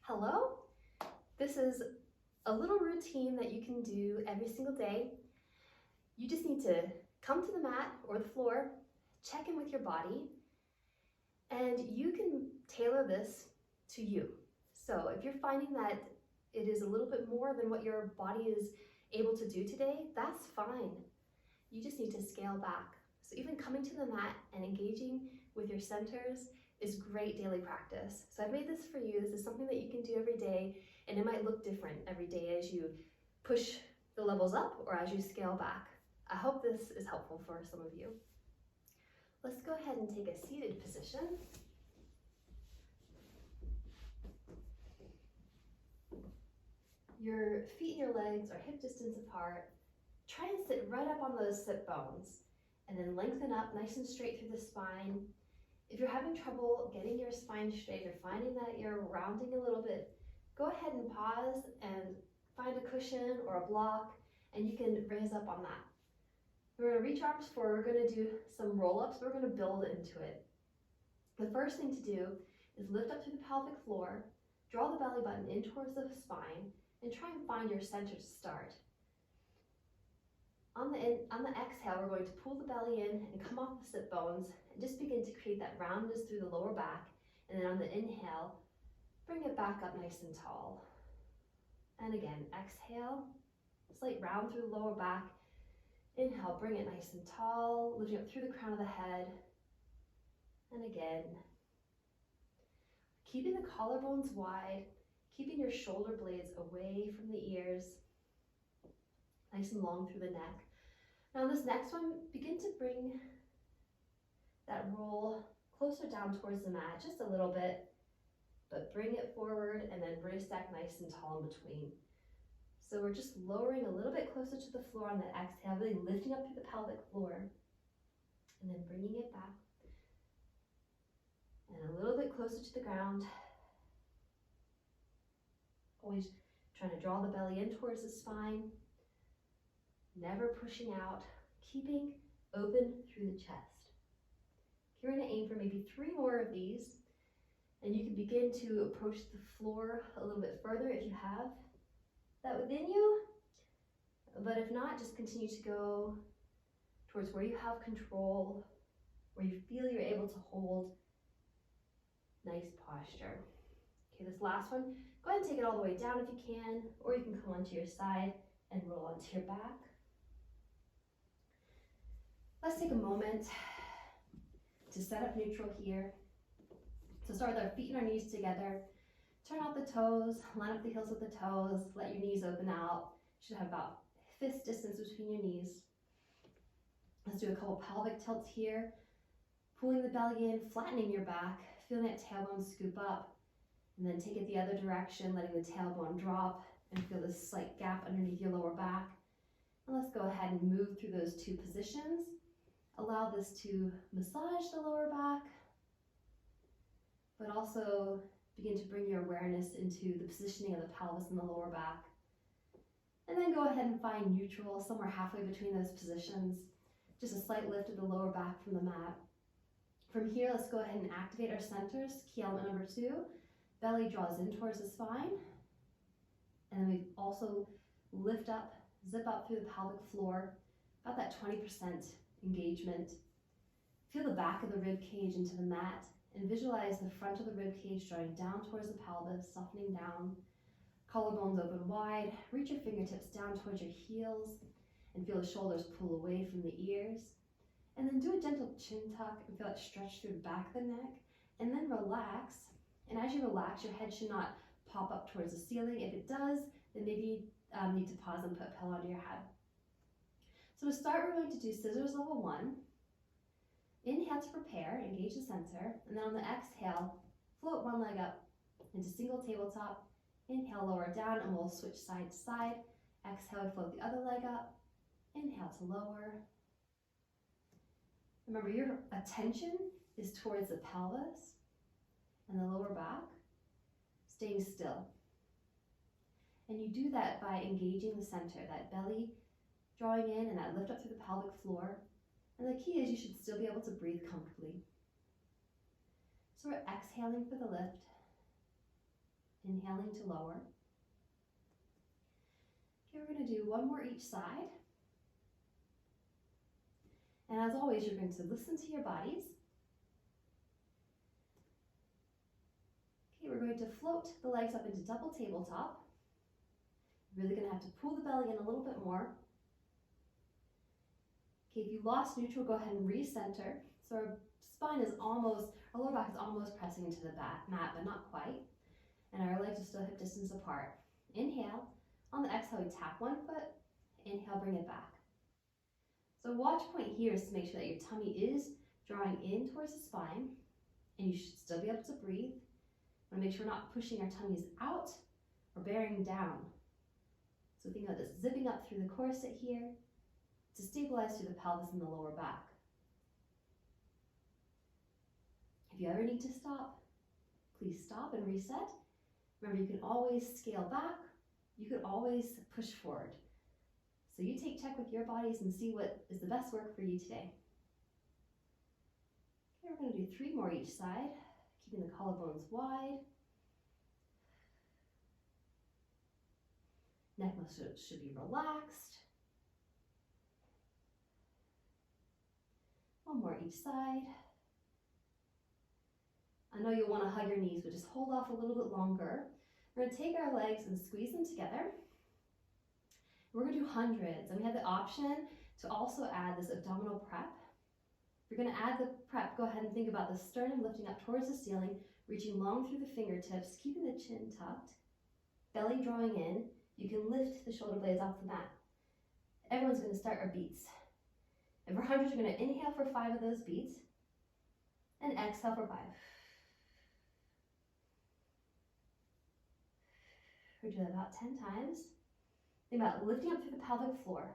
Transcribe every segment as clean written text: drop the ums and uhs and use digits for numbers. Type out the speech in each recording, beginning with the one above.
Hello? This is a little routine that you can do every single day. You just need to come to the mat or the floor, check in with your body, and you can tailor this to you. So if you're finding that it is a little bit more than what your body is able to do today, that's fine. You just need to scale back. So even coming to the mat and engaging with your centers is great daily practice. So I've made this for you. This is something that you can do every day, and it might look different every day as you push the levels up or as you scale back. I hope this is helpful for some of you. Let's go ahead and take a seated position. Your feet and your legs are hip distance apart. Try and sit right up on those sit bones and then lengthen up nice and straight through the spine. If you're having trouble getting your spine straight or finding that you're rounding a little bit, go ahead and pause and find a cushion or a block, and you can raise up on that. We're going to reach arms forward. We're going to do some roll-ups. We're going to build into it. The first thing to do is lift up through the pelvic floor, draw the belly button in towards the spine, and try and find your center to start. On the exhale, we're going to pull the belly in and come off the sit bones and just begin to create that roundness through the lower back. And then on the inhale, bring it back up nice and tall. And again, exhale, slight round through the lower back. Inhale, bring it nice and tall, lifting up through the crown of the head. And again, keeping the collarbones wide, keeping your shoulder blades away from the ears, nice and long through the neck. Now this next one, begin to bring that roll closer down towards the mat, just a little bit, but bring it forward and then brace back nice and tall in between. So we're just lowering a little bit closer to the floor on the exhale, really lifting up through the pelvic floor, and then bringing it back. And a little bit closer to the ground. Always trying to draw the belly in towards the spine. Never pushing out, keeping open through the chest. You're going to aim for maybe 3 more of these, and you can begin to approach the floor a little bit further if you have that within you. But if not, just continue to go towards where you have control, where you feel you're able to hold nice posture. Okay, this last one, go ahead and take it all the way down if you can, or you can come onto your side and roll onto your back. Let's take a moment to set up neutral here. So start with our feet and our knees together. Turn out the toes, line up the heels with the toes, let your knees open out. You should have about fist distance between your knees. Let's do a couple pelvic tilts here. Pulling the belly in, flattening your back, feeling that tailbone scoop up, and then take it the other direction, letting the tailbone drop, and feel this slight gap underneath your lower back. And let's go ahead and move through those 2 positions. Allow this to massage the lower back, but also begin to bring your awareness into the positioning of the pelvis and the lower back. And then go ahead and find neutral, somewhere halfway between those positions. Just a slight lift of the lower back from the mat. From here, let's go ahead and activate our centers. Key element number 2, belly draws in towards the spine. And then we also lift up, zip up through the pelvic floor, about that 20% engagement. Feel the back of the rib cage into the mat and visualize the front of the rib cage drawing down towards the pelvis, softening down. Collarbones open wide. Reach your fingertips down towards your heels and feel the shoulders pull away from the ears. And then do a gentle chin tuck and feel it stretch through the back of the neck. And then relax. And as you relax, your head should not pop up towards the ceiling. If it does, then maybe you need to pause and put a pillow under your head. So to start, we're going to do scissors level 1. Inhale to prepare, engage the center, and then on the exhale, float one leg up into single tabletop. Inhale, lower down, and we'll switch side to side. Exhale, float the other leg up. Inhale to lower. Remember, your attention is towards the pelvis and the lower back, staying still. And you do that by engaging the center, that belly drawing in and that lift up through the pelvic floor. And the key is you should still be able to breathe comfortably. So we're exhaling for the lift. Inhaling to lower. Okay, we're going to do one more each side. And as always, you're going to listen to your bodies. Okay, we're going to float the legs up into double tabletop. You're really going to have to pull the belly in a little bit more. Okay, if you lost neutral, go ahead and recenter. So our spine is almost, our lower back is almost pressing into the mat, but not quite. And our legs are still hip distance apart. Inhale. On the exhale, we tap one foot. Inhale, bring it back. So watch point here is to make sure that your tummy is drawing in towards the spine, and you should still be able to breathe. We want to make sure we're not pushing our tummies out or bearing down. So think about this, zipping up through the corset here to stabilize through the pelvis and the lower back. If you ever need to stop, please stop and reset. Remember, you can always scale back. You could always push forward. So you take check with your bodies and see what is the best work for you today. Okay, we're going to do 3 more each side, keeping the collarbones wide. Neck muscles should be relaxed. One more each side. I know you'll want to hug your knees, but just hold off a little bit longer. We're going to take our legs and squeeze them together. We're going to do hundreds, and we have the option to also add this abdominal prep. If you're going to add the prep, go ahead and think about the sternum lifting up towards the ceiling, reaching long through the fingertips, keeping the chin tucked, belly drawing in. You can lift the shoulder blades off the mat. Everyone's going to start our beats. And for hundreds, you're going to inhale for 5 of those beats, and exhale for 5. We'll do that about 10 times. Think about lifting up through the pelvic floor.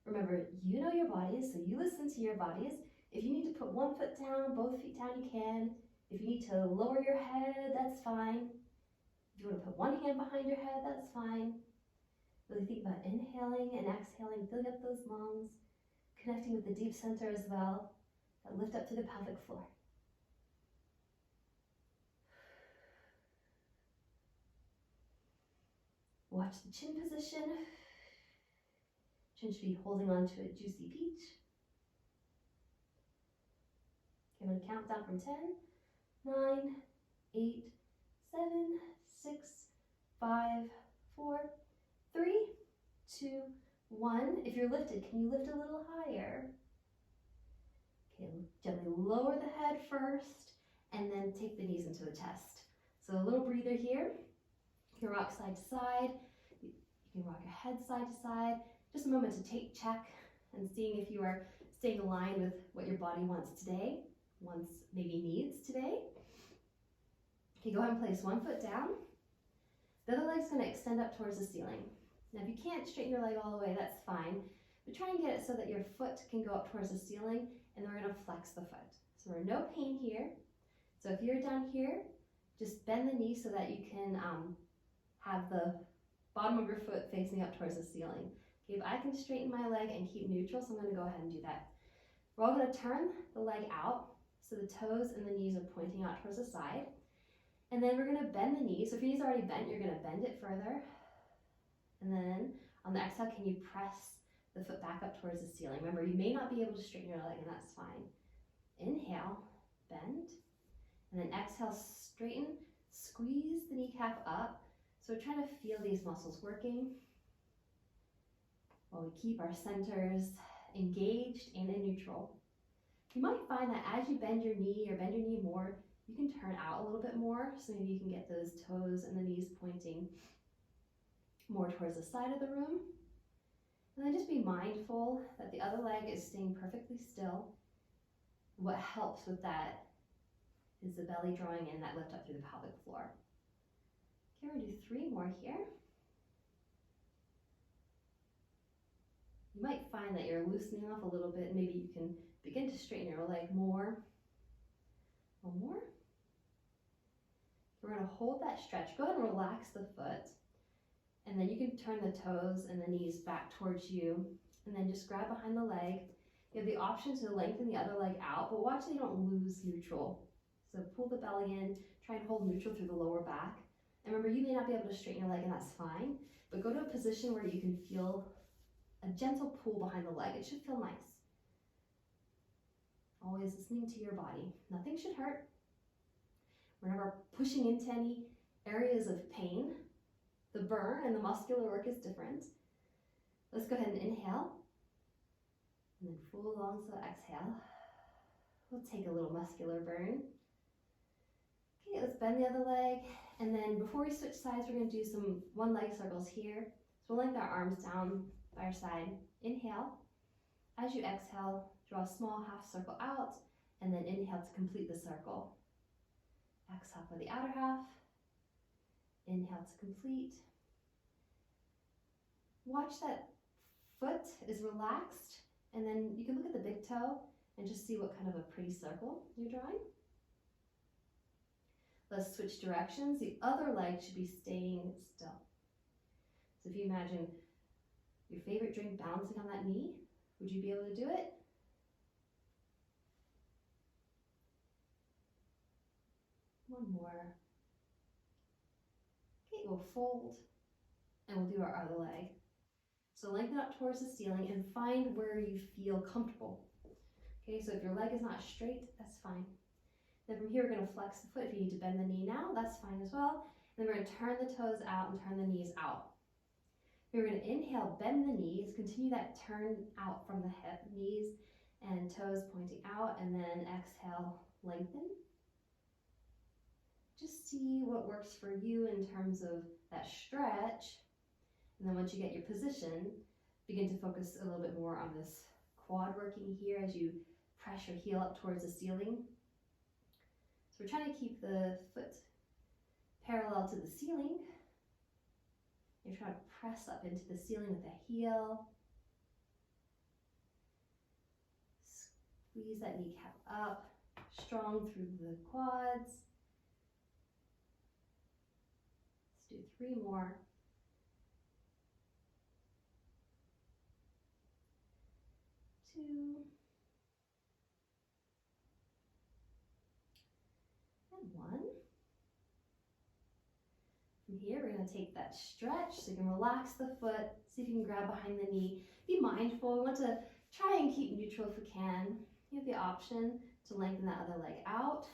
Remember, you know your bodies, so you listen to your bodies. If you need to put one foot down, both feet down, you can. If you need to lower your head, that's fine. If you want to put one hand behind your head, that's fine. Really think about inhaling and exhaling, filling up those lungs, connecting with the deep center as well, that lift up through the pelvic floor. Watch the chin position. Chin should be holding on to a juicy peach. Okay, I'm going to count down from 10, 9, 8, 7, 6, 5, 4, 3, 2, 1. If you're lifted, can you lift a little higher? Okay, gently lower the head first, and then take the knees into the chest. So a little breather here. You can rock side to side. You can rock your head side to side. Just a moment to take check and seeing if you are staying aligned with what your body wants today, maybe needs today. Okay, go ahead and place one foot down. The other leg's going to extend up towards the ceiling. Now, if you can't straighten your leg all the way, that's fine. But try and get it so that your foot can go up towards the ceiling, and then we're going to flex the foot. So we're no pain here. So if you're down here, just bend the knee so that you can have the bottom of your foot facing up towards the ceiling. Okay, if I can straighten my leg and keep neutral, so I'm going to go ahead and do that. We're all going to turn the leg out, so the toes and the knees are pointing out towards the side. And then we're going to bend the knee. So if your knee's already bent, you're going to bend it further. And then on the exhale, can you press the foot back up towards the ceiling? Remember, you may not be able to straighten your leg, and that's fine. Inhale, bend, and then exhale, straighten, squeeze the kneecap up. So we're trying to feel these muscles working while we keep our centers engaged and in neutral. You might find that as you bend your knee or bend your knee more, you can turn out a little bit more. So maybe you can get those toes and the knees pointing more towards the side of the room. And then just be mindful that the other leg is staying perfectly still. What helps with that is the belly drawing in, that lift up through the pelvic floor. Okay, we're going to do 3 more here. You might find that you're loosening off a little bit. Maybe you can begin to straighten your leg more. 1 more. We're going to hold that stretch. Go ahead and relax the foot. And then you can turn the toes and the knees back towards you. And then just grab behind the leg. You have the option to lengthen the other leg out, but watch that you don't lose neutral. So pull the belly in, try and hold neutral through the lower back. And Remember, you may not be able to straighten your leg, and that's fine, but go to a position where you can feel a gentle pull behind the leg. It should feel nice. Always listening to your body. Nothing should hurt. We're never pushing into any areas of pain. The burn and the muscular work is different. Let's go ahead and inhale. And then full long slow exhale. We'll take a little muscular burn. Okay, let's bend the other leg. And then before we switch sides, we're going to do some one leg circles here. So we'll lengthen our arms down by our side. Inhale. As you exhale, draw a small half circle out, and then inhale to complete the circle. Exhale for the outer half. Inhale to complete. Watch that foot is relaxed, and then you can look at the big toe and just see what kind of a pretty circle you're drawing. Let's switch directions. The other leg should be staying still. So if you imagine your favorite drink bouncing on that knee, would you be able to do it? One more. Okay, we'll fold and we'll do our other leg. So lengthen up towards the ceiling and find where you feel comfortable. Okay, so if your leg is not straight, that's fine. Then from here, we're going to flex the foot. If you need to bend the knee now, that's fine as well. Then we're going to turn the toes out and turn the knees out. We're going to inhale, bend the knees, continue that turn out from the hip, knees and toes pointing out, and then exhale, lengthen. Just see what works for you in terms of that stretch. And then once you get your position, begin to focus a little bit more on this quad working here as you press your heel up towards the ceiling. So we're trying to keep the foot parallel to the ceiling. You're trying to press up into the ceiling with the heel. Squeeze that kneecap up, strong through the quads. Let's do 3 more. 2. And 1. From here, we're going to take that stretch so you can relax the foot, see if you can grab behind the knee. Be mindful. We want to try and keep neutral if we can. You have the option to lengthen that other leg out.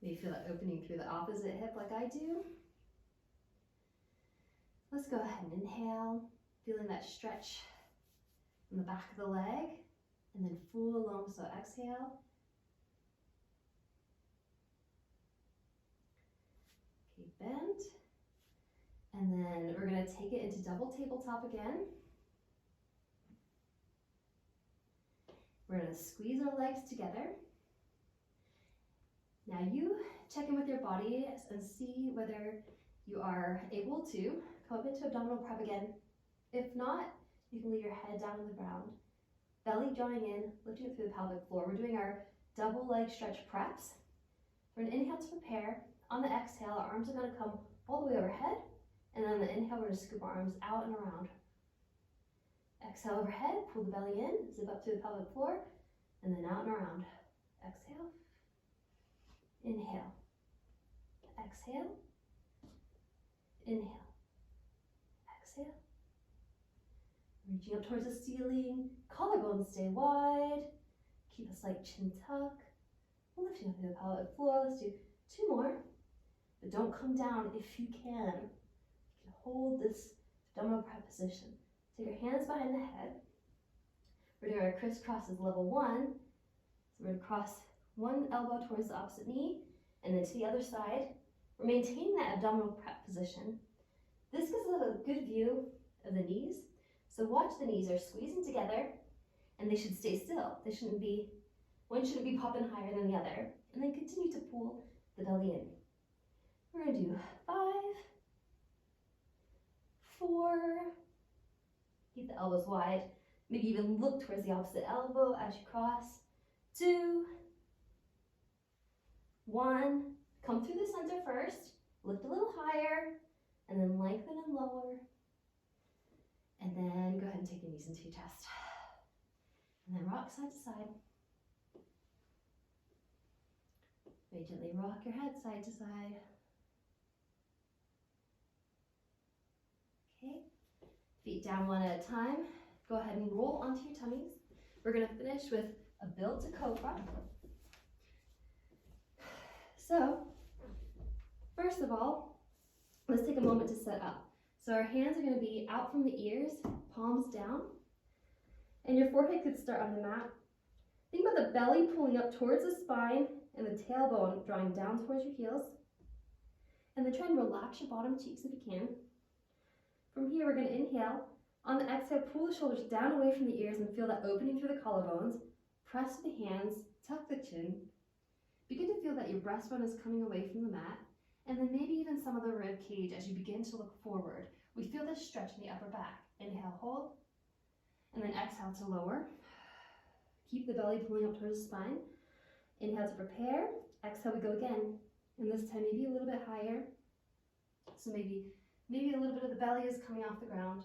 Maybe feel that opening through the opposite hip like I do. Let's go ahead and inhale, feeling that stretch from the back of the leg, and then full long slow exhale. Okay, bend. And then we're going to take it into double tabletop again. We're going to squeeze our legs together. Now you check in with your body and see whether you are able to come up into abdominal prep again. If not, you can leave your head down on the ground. Belly drawing in, lifting it through the pelvic floor. We're doing our double leg stretch preps. For an inhale to prepare, on the exhale, our arms are going to come all the way overhead. And then on the inhale, we're going to scoop our arms out and around. Exhale overhead, pull the belly in, zip up through the pelvic floor, and then out and around. Exhale. Inhale. Exhale. Inhale. Exhale. Reaching up towards the ceiling. Collarbones stay wide. Keep a slight chin tuck. Lifting up through the pelvic floor. Let's do 2 more. But don't come down if you can. You can hold this abdominal prep position. Take your hands behind the head. We're doing our crisscrosses level 1. So we're going to cross one elbow towards the opposite knee and then to the other side. We're maintaining that abdominal prep position. This gives a good view of the knees. So watch the knees are squeezing together and they should stay still. One shouldn't be popping higher than the other. And then continue to pull the belly in. We're going to do 5, 4, keep the elbows wide. Maybe even look towards the opposite elbow as you cross. 2, 1, come through the center first, lift a little higher, and then lengthen and lower. And then go ahead and take your knees into your chest. And then rock side to side. Very gently rock your head side to side. Okay, feet down one at a time. Go ahead and roll onto your tummies. We're gonna finish with a build to cobra. So, first of all, let's take a moment to set up. So our hands are gonna be out from the ears, palms down, and your forehead could start on the mat. Think about the belly pulling up towards the spine and the tailbone drawing down towards your heels. And then try and relax your bottom cheeks if you can. From here, we're going to inhale. On the exhale, pull the shoulders down away from the ears and feel that opening through the collarbones. Press the hands, tuck the chin. Begin to feel that your breastbone is coming away from the mat. And then maybe even some of the rib cage as you begin to look forward. We feel this stretch in the upper back. Inhale, hold. And then exhale to lower. Keep the belly pulling up towards the spine. Inhale to prepare. Exhale, we go again. And this time maybe a little bit higher. So maybe a little bit of the belly is coming off the ground.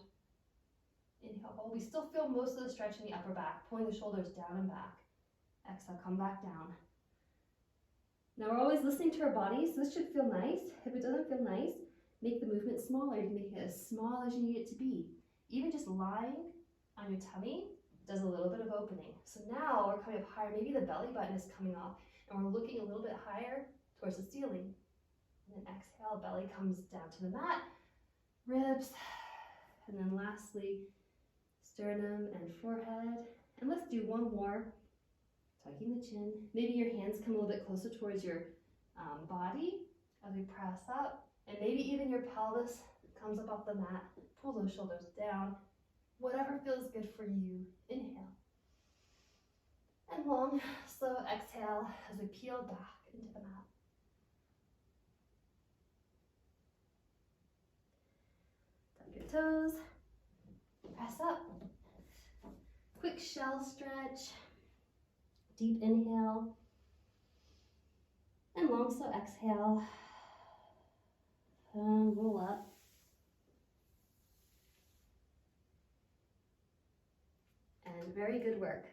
Inhale, hold. We still feel most of the stretch in the upper back, pulling the shoulders down and back. Exhale, come back down. Now we're always listening to our bodies, so this should feel nice. If it doesn't feel nice, make the movement smaller. You can make it as small as you need it to be. Even just lying on your tummy does a little bit of opening. So now we're coming up higher. Maybe the belly button is coming off, and we're looking a little bit higher towards the ceiling. And then exhale, belly comes down to the mat, ribs, and then lastly, sternum and forehead. And let's do one more, tucking the chin. Maybe your hands come a little bit closer towards your body as we press up, and maybe even your pelvis comes up off the mat. Pull those shoulders down. Whatever feels good for you. Inhale. And long, slow exhale as we peel back into the mat. Tuck your toes. Press up. Quick shell stretch. Deep inhale. And long, slow exhale. And roll up. And very good work.